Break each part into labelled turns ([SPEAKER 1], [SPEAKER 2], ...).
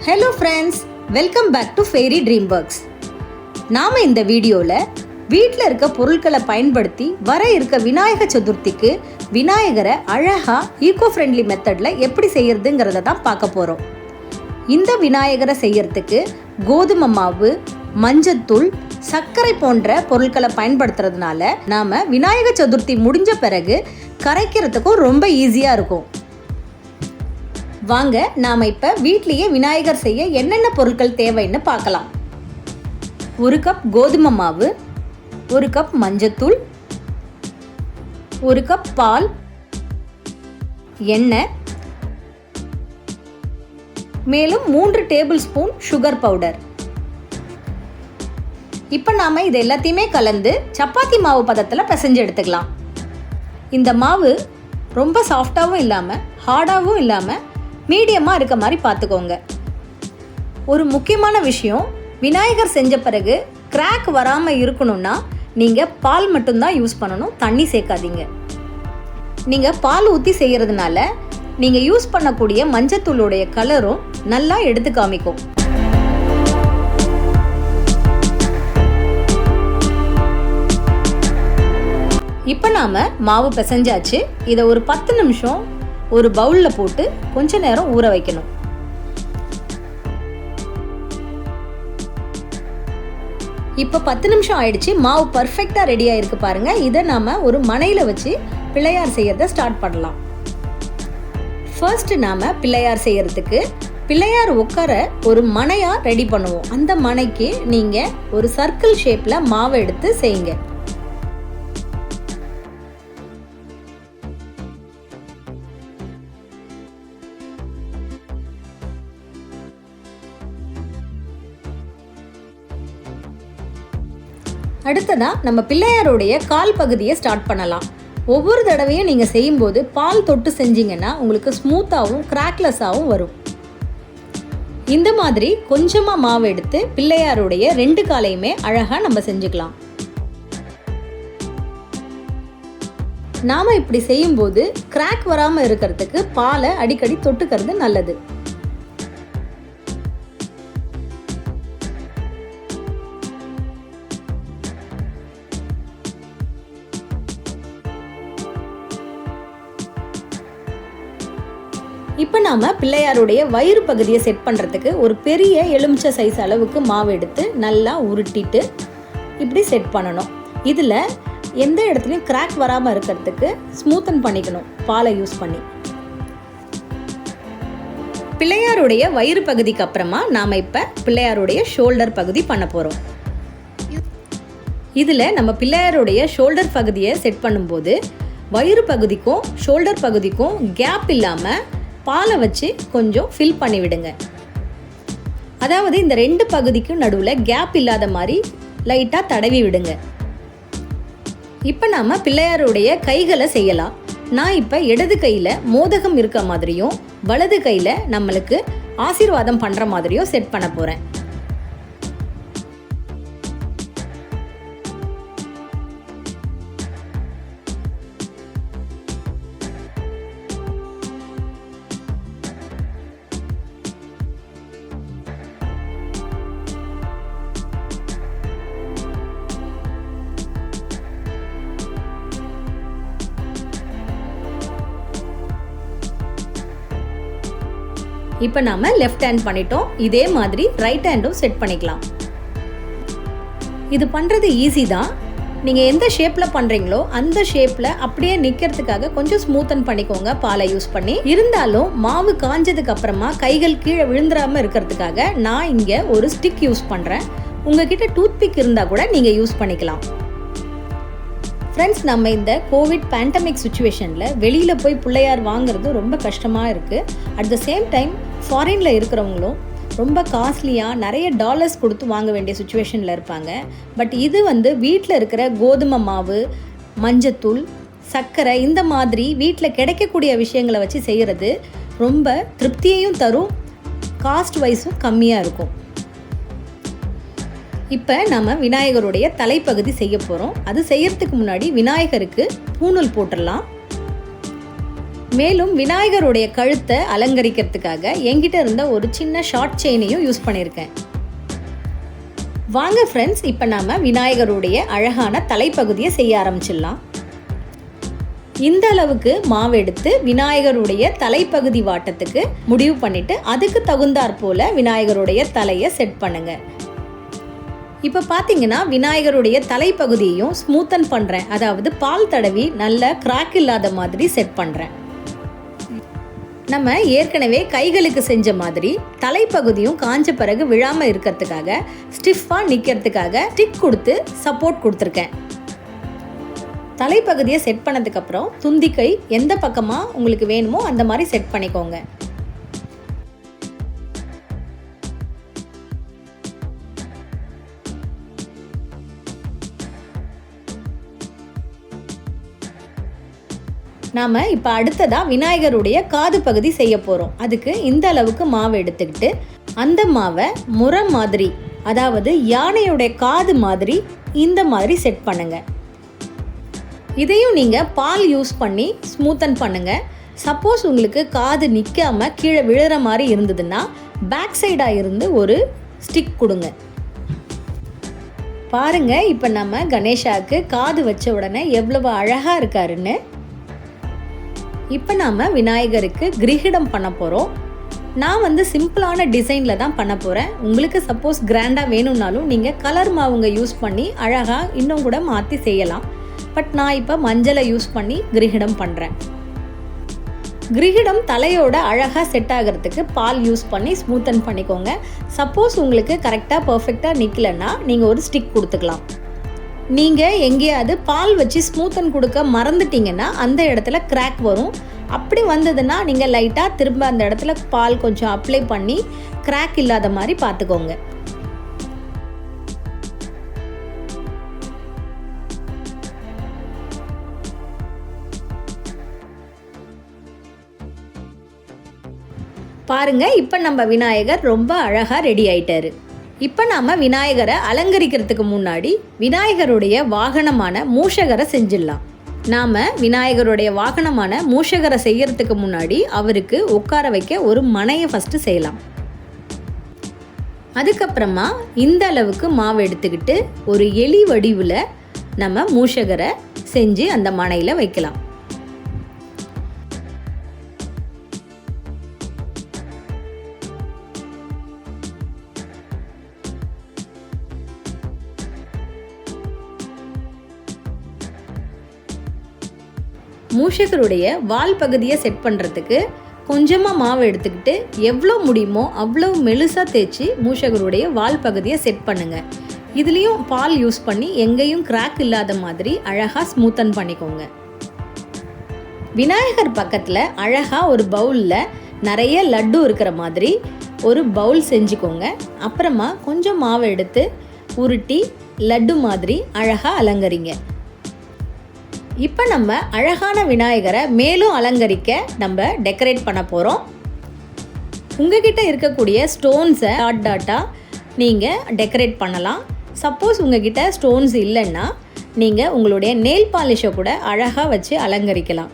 [SPEAKER 1] Hello friends, welcome back to Fairy DreamWorks. நாம இந்த வீடியோல வீட்ல இருக்க பொருட்களை பயன்படுத்தி வர இருக்க விநாயகர் சதுர்த்திக்கு விநாயகரை அழகா ஈகோ ஃப்ரெண்ட்லி மெத்தட்ல எப்படி செய்யறதுங்கிறத தான் பார்க்க போறோம். இந்த விநாயகரை செய்யறதுக்கு கோதுமை மாவு, மஞ்சத்தூள், சர்க்கரை போன்ற பொருட்களை பயன்படுத்துறதுனால நாம விநாயகர் சதுர்த்தி முடிஞ்ச பிறகு கரைக்கிறதுக்கும் ரொம்ப ஈஸியா இருக்கும். வாங்க நாம இப்ப வீட்லயே விநாயகர் செய்ய என்னென்ன பொருட்கள் தேவைன்னு பார்க்கலாம். 1 கப் கோதுமை மாவு, 1 கப் மஞ்சத்தூள், 1 கப் பால், எண்ணெய், மேலும் 3 டேபிள் ஸ்பூன் சுகர் பவுடர். இப்போ நாம இது எல்லாத்தையுமே கலந்து சப்பாத்தி மாவு பதத்தில் பிசைஞ்சு எடுத்துக்கலாம். இந்த மாவு ரொம்ப சாஃப்டாகவும் இல்லாமல் ஹார்டாகவும் இல்லாமல் மீடியமாக இருக்க மாதிரி பார்த்துக்கோங்க. ஒரு முக்கியமான விஷயம், விநாயகர் செஞ்ச பிறகு கிராக் வராமல் இருக்கணும்னா நீங்கள் பால் மட்டும்தான் யூஸ் பண்ணணும், தண்ணி சேர்க்காதீங்க. நீங்கள் பால் ஊற்றி செய்கிறதுனால நீங்கள் யூஸ் பண்ணக்கூடிய மஞ்சத்தூளுடைய கலரும் நல்லா எடுத்து காமிக்கும். இப்போ நாம் மாவு பிசைஞ்சாச்சு. இதை ஒரு 10 நிமிஷம் ஒரு பவுலில் போட்டு கொஞ்ச நேரம் ஊற வைக்கணும். இப்போ 10 நிமிஷம் ஆயிடுச்சு. மாவு பர்ஃபெக்டாக ரெடி ஆயிருக்கு பாருங்க. இதை நாம் ஒரு மணையில் வச்சு பிள்ளையார் செய்யறத ஸ்டார்ட் பண்ணலாம். ஃபர்ஸ்ட் நாம் பிள்ளையார் செய்யறதுக்கு பிள்ளையார் உட்கார ஒரு மணையாக ரெடி பண்ணுவோம். அந்த மணைக்கு நீங்கள் ஒரு சர்க்கிள் ஷேப்பில் மாவை எடுத்து செய்யுங்க. அடுத்ததா நம்ம பிள்ளையாருடைய கால் பகுதியை ஸ்டார்ட் பண்ணலாம். ஒவ்வொரு தடவையும் நீங்கள் செய்யும்போது பால் தொட்டு செஞ்சீங்கன்னா உங்களுக்கு ஸ்மூத்தாகவும் கிராக்லெஸ்ஸாகவும் வரும். இந்த மாதிரி கொஞ்சமாக மாவு எடுத்து பிள்ளையாருடைய 2 காலையுமே அழகாக நம்ம செஞ்சுக்கலாம். நாம் இப்படி செய்யும்போது கிராக் வராமல் இருக்கிறதுக்கு பாலை அடிக்கடி தொட்டுக்கிறது நல்லது. இப்போ நாம் பிள்ளையாருடைய வயிறு பகுதியை செட் பண்ணுறதுக்கு ஒரு பெரிய எலுமிச்சை சைஸ் அளவுக்கு மாவு எடுத்து நல்லா உருட்டிட்டு இப்படி செட் பண்ணணும். இதில் எந்த இடத்துலையும் கிராக் வராமல் இருக்கிறதுக்கு ஸ்மூத்தன் பண்ணிக்கணும் பாலை யூஸ் பண்ணி. பிள்ளையாருடைய வயிறு பகுதிக்கு அப்புறமா நாம் இப்போ பிள்ளையாருடைய ஷோல்டர் பகுதி பண்ண போகிறோம். இதில் நம்ம பிள்ளையாருடைய ஷோல்டர் பகுதியை செட் பண்ணும்போது வயிறு பகுதிக்கும் ஷோல்டர் பகுதிக்கும் கேப் இல்லாமல் பாலை வச்சு கொஞ்சம் ஃபில் பண்ணி விடுங்க. அதாவது இந்த 2 பகுதிக்கும் நடுவில் கேப் இல்லாத மாதிரி லைட்டாக தடவி விடுங்க. இப்போ நாம் பிள்ளையாருடைய கைகளை செய்யலாம். நான் இப்போ இடது கையில் மோதகம் இருக்க மாதிரியும் வலது கையில் நம்மளுக்கு ஆசீர்வாதம் பண்ணுற மாதிரியும் செட் பண்ண போகிறேன். இப்போ நாம லெஃப்ட் ஹேண்ட் பண்ணிட்டோம். இதே மாதிரி ரைட் ஹேண்டும் செட் பண்ணிக்கலாம். இது பண்ணுறது ஈஸி தான். நீங்கள் எந்த ஷேப்பில் பண்ணுறீங்களோ அந்த ஷேப்பில் அப்படியே நிற்கிறதுக்காக கொஞ்சம் ஸ்மூத்தன் பண்ணிக்கோங்க பாலை யூஸ் பண்ணி. இருந்தாலும் மாவு காஞ்சதுக்கு அப்புறமா கைகள் கீழே விழுந்துடாமல் இருக்கிறதுக்காக நான் இங்கே ஒரு ஸ்டிக் யூஸ் பண்ணுறேன். உங்ககிட்ட டூத்பிக் இருந்தால் கூட நீங்கள் யூஸ் பண்ணிக்கலாம். ஃப்ரெண்ட்ஸ், நம்ம இந்த கோவிட் பேண்டமிக் சுச்சுவேஷனில் வெளியில் போய் பிள்ளையார் வாங்குறது ரொம்ப கஷ்டமாக இருக்குது. அட் த சேம் டைம் ஃபாரினில் இருக்கிறவங்களும் ரொம்ப காஸ்ட்லியாக நிறைய டாலர்ஸ் கொடுத்து வாங்க வேண்டிய சுச்சுவேஷனில் இருப்பாங்க. பட் இது வீட்டில் இருக்கிற கோதுமை மாவு, மஞ்சத்தூள், சர்க்கரை இந்த மாதிரி வீட்டில் கிடைக்கக்கூடிய விஷயங்களை வச்சு செய்கிறது ரொம்ப திருப்தியையும் தரும், காஸ்ட் வைஸும் கம்மியாக இருக்கும். இப்போ நம்ம விநாயகருடைய தலைப்பகுதி செய்ய போகிறோம். அது செய்யறதுக்கு முன்னாடி விநாயகருக்கு பூணூல் போட்டுடலாம். மேலும் விநாயகருடைய கழுத்தை அலங்கரிக்கிறதுக்காக என்கிட்ட இருந்த ஒரு சின்ன ஷார்ட் செயினையும் யூஸ் பண்ணியிருக்கேன். வாங்க ஃப்ரெண்ட்ஸ், இப்போ நாம் விநாயகருடைய அழகான தலைப்பகுதியை செய்ய ஆரம்பிச்சிடலாம். இந்த அளவுக்கு மாவு எடுத்து விநாயகருடைய தலைப்பகுதி வாட்டத்துக்கு முடிவு பண்ணிவிட்டு அதுக்கு தகுந்தாற் போல் விநாயகருடைய தலையை செட் பண்ணுங்கள். இப்போ பார்த்தீங்கன்னா விநாயகருடைய தலைப்பகுதியையும் ஸ்மூத்தன் பண்ணுறேன். அதாவது பால் தடவி நல்ல கிராக் இல்லாத மாதிரி செட் பண்ணுறேன். நம்ம ஏற்கனவே கைகளுக்கு செஞ்ச மாதிரி தலைப்பகுதியும் காஞ்ச பிறகு விழாமல் இருக்கிறதுக்காக ஸ்டிஃபாக நிற்கிறதுக்காக ஸ்டிக் கொடுத்து சப்போர்ட் கொடுத்துருக்கேன். தலைப்பகுதியை செட் பண்ணதுக்கப்புறம் துந்திக்கை எந்த பக்கமாக உங்களுக்கு வேணுமோ அந்த மாதிரி செட் பண்ணிக்கோங்க. நாம் இப்போ அடுத்ததாக விநாயகருடைய காது பகுதி செய்ய போகிறோம். அதுக்கு இந்த அளவுக்கு மாவு எடுத்துக்கிட்டு அந்த மாவை முறை மாதிரி, அதாவது யானையுடைய காது மாதிரி இந்த மாதிரி செட் பண்ணுங்கள். இதையும் நீங்கள் பால் யூஸ் பண்ணி ஸ்மூத்தன் பண்ணுங்கள். சப்போஸ் உங்களுக்கு காது நிற்காமல் கீழே விழுற மாதிரி இருந்ததுன்னா பேக் சைடாக இருந்து ஒரு ஸ்டிக் கொடுங்க. பாருங்கள், இப்போ நம்ம கணேஷாவுக்கு காது வச்ச உடனே எவ்வளவு அழகாக இருக்காருன்னு. இப்போ நாம் விநாயகருக்கு கிரீடம் பண்ண போகிறோம். நான் சிம்பிளான டிசைனில் தான் பண்ண போகிறேன். உங்களுக்கு சப்போஸ் கிராண்டாக வேணும்னாலும் நீங்கள் கலர் மாவுங்க யூஸ் பண்ணி அழகாக இன்னும் கூட மாற்றி செய்யலாம். பட் நான் இப்போ மஞ்சளை யூஸ் பண்ணி கிரீடம் பண்ணுறேன். கிரீடம் தலையோட அழகாக செட் ஆகிறதுக்கு பால் யூஸ் பண்ணி ஸ்மூத்தன் பண்ணிக்கோங்க. சப்போஸ் உங்களுக்கு கரெக்டாக பர்ஃபெக்டாக நிற்கலைன்னா நீங்கள் ஒரு ஸ்டிக் கொடுத்துக்கலாம். நீங்கள் எங்கேயாவது பால் வச்சு ஸ்மூத்தன் கொடுக்க மறந்துட்டீங்கன்னா அந்த இடத்துல கிராக் வரும். அப்படி வந்ததுன்னா நீங்கள் லைட்டாக திரும்ப அந்த இடத்துல பால் கொஞ்சம் அப்ளை பண்ணி கிராக் இல்லாத மாதிரி பார்த்துக்கோங்க. பாருங்க, இப்போ நம்ம விநாயகர் ரொம்ப அழகாக ரெடி ஆயிட்டாரு. இப்போ நாம் விநாயகரை அலங்கரிக்கிறதுக்கு முன்னாடி விநாயகருடைய வாகனமான மூஷகரை செஞ்சிடலாம். நாம் விநாயகருடைய வாகனமான மூஷகரை செய்யறதுக்கு முன்னாடி அவருக்கு உட்கார வைக்க ஒரு மனையை ஃபஸ்ட்டு செய்யலாம். அதுக்கப்புறமா இந்த அளவுக்கு மாவு எடுத்துக்கிட்டு ஒரு எலி வடிவில் நம்ம மூஷகரை செஞ்சு அந்த மனையில் வைக்கலாம். மூஷகருடைய வால் பகுதியை செட் பண்ணுறதுக்கு கொஞ்சமாக மாவு எடுத்துக்கிட்டு எவ்வளோ முடியுமோ அவ்வளோ மெலுசாக தேய்ச்சி மூஷகருடைய வால் பகுதியை செட் பண்ணுங்கள். இதுலேயும் பால் யூஸ் பண்ணி எங்கேயும் கிராக் இல்லாத மாதிரி அழகாக ஸ்மூத்தன் பண்ணிக்கோங்க. விநாயகர் பக்கத்தில் அழகாக ஒரு பவுலில் நிறைய லட்டு இருக்கிற மாதிரி ஒரு பவுல் செஞ்சுக்கோங்க. அப்புறமா கொஞ்சம் மாவு எடுத்து உருட்டி லட்டு மாதிரி அழகாக அலங்கரிங்க. இப்போ நம்ம அழகான விநாயகரை மேலும் அலங்கரிக்க நம்ம டெக்கரேட் பண்ண போகிறோம். உங்ககிட்ட இருக்கக்கூடிய ஸ்டோன்ஸை டாட்டாக நீங்கள் டெக்கரேட் பண்ணலாம். சப்போஸ் உங்ககிட்ட ஸ்டோன்ஸ் இல்லைன்னா நீங்கள் உங்களுடைய நெயில் பாலிஷை கூட அழகாக வச்சு அலங்கரிக்கலாம்.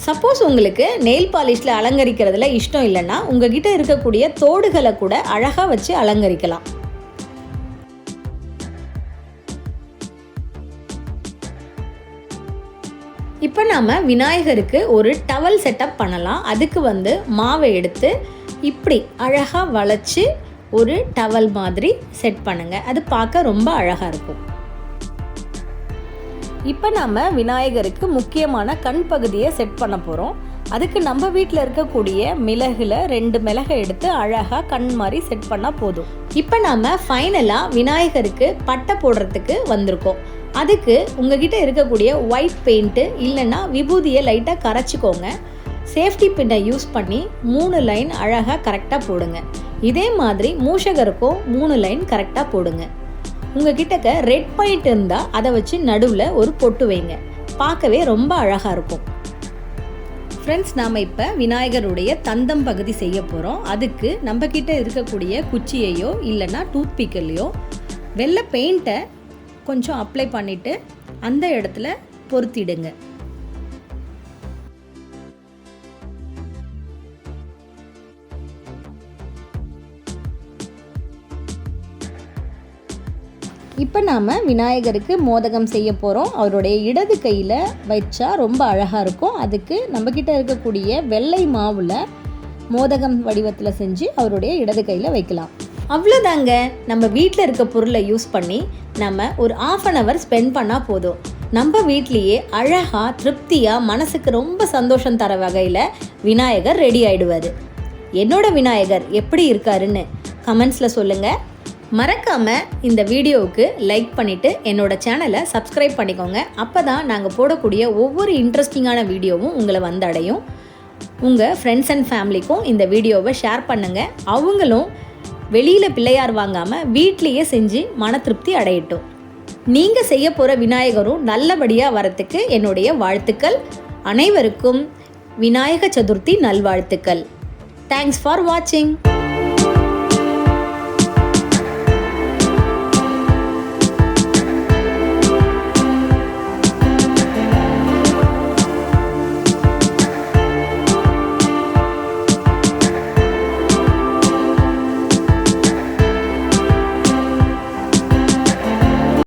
[SPEAKER 1] சப்போஸ் உங்களுக்கு நெயில் பாலிஷில் அலங்கரிக்கிறதுல இஷ்டம் இல்லைன்னா உங்ககிட்ட இருக்கக்கூடிய தோடுகளை கூட அழகாக வச்சு அலங்கரிக்கலாம். இப்போ நாம் விநாயகருக்கு ஒரு டவல் செட்டப் பண்ணலாம். அதுக்கு மாவை எடுத்து இப்படி அழகாக வளைச்சி ஒரு டவல் மாதிரி செட் பண்ணுங்கள். அது பார்க்க ரொம்ப அழகாக இருக்கும். இப்போ நாம் விநாயகருக்கு முக்கியமான கண் பகுதியை செட் பண்ண போகிறோம். அதுக்கு நம்ம வீட்டில் இருக்கக்கூடிய மிளகுல 2 மிளகை எடுத்து அழகாக கண் மாதிரி செட் பண்ணால் போதும். இப்போ நாம் ஃபைனலாக விநாயகருக்கு பட்டை போடுறதுக்கு வந்திருக்கோம். அதுக்கு உங்ககிட்ட இருக்கக்கூடிய ஒயிட் பெயிண்ட்டு இல்லைன்னா விபூதியை லைட்டாக கரைச்சிக்கோங்க. சேஃப்டி பின்னை யூஸ் பண்ணி 3 லைன் அழகாக கரெக்டாக போடுங்க. இதே மாதிரி மூஷகருக்கும் 3 லைன் கரெக்டாக போடுங்க. உங்ககிட்ட ரெட் பெயிண்ட் இருந்தால் அதை வச்சு நடுவில் ஒரு பொட்டு வைங்க. பார்க்கவே ரொம்ப அழகாக இருக்கும். ஃப்ரெண்ட்ஸ், நாம் இப்போ விநாயகருடைய தந்தம் பகுதி செய்ய போகிறோம். அதுக்கு நம்மக்கிட்ட இருக்கக்கூடிய குச்சியையோ இல்லைன்னா டூத்பிக்கல்லையோ வெள்ளை பெயிண்ட்டை கொஞ்சம் அப்ளை பண்ணிவிட்டு அந்த இடத்துல பொருத்திடுங்க. இப்போ நாம் விநாயகருக்கு மோதகம் செய்ய போகிறோம். அவருடைய இடது கையில் வச்சா ரொம்ப அழகாக இருக்கும். அதுக்கு நம்மக்கிட்ட இருக்கக்கூடிய வெள்ளை மாவில் மோதகம் வடிவத்தில் செஞ்சு அவருடைய இடது கையில் வைக்கலாம். அவ்வளோதாங்க. நம்ம வீட்டில் இருக்க பொருளை யூஸ் பண்ணி நம்ம ஒரு 1/2 hour ஸ்பெண்ட் பண்ணால் போதும். நம்ம வீட்லேயே அழகாக திருப்தியாக மனசுக்கு ரொம்ப சந்தோஷம் தர வகையில் விநாயகர் ரெடி ஆகிடுவார். என்னோட விநாயகர் எப்படி இருக்காருன்னு கமெண்ட்ஸில் சொல்லுங்கள். மறக்காமல் இந்த வீடியோவுக்கு லைக் பண்ணிவிட்டு என்னோட சேனலை சப்ஸ்கிரைப் பண்ணிக்கோங்க. அப்போ தான் நாங்கள் போடக்கூடிய ஒவ்வொரு இன்ட்ரெஸ்டிங்கான வீடியோவும் உங்களை வந்தடையும். உங்கள் ஃப்ரெண்ட்ஸ் அண்ட் ஃபேமிலிக்கும் இந்த வீடியோவை ஷேர் பண்ணுங்கள். அவங்களும் வெளியில் பிள்ளையார் வாங்காமல் வீட்லேயே செஞ்சு மன திருப்தி அடையட்டும். நீங்கள் செய்ய போகிற விநாயகரும் நல்லபடியாக வரத்துக்கு என்னுடைய வாழ்த்துக்கள். அனைவருக்கும் விநாயக சதுர்த்தி நல்வாழ்த்துக்கள். தேங்க்ஸ் ஃபார் வாட்சிங்.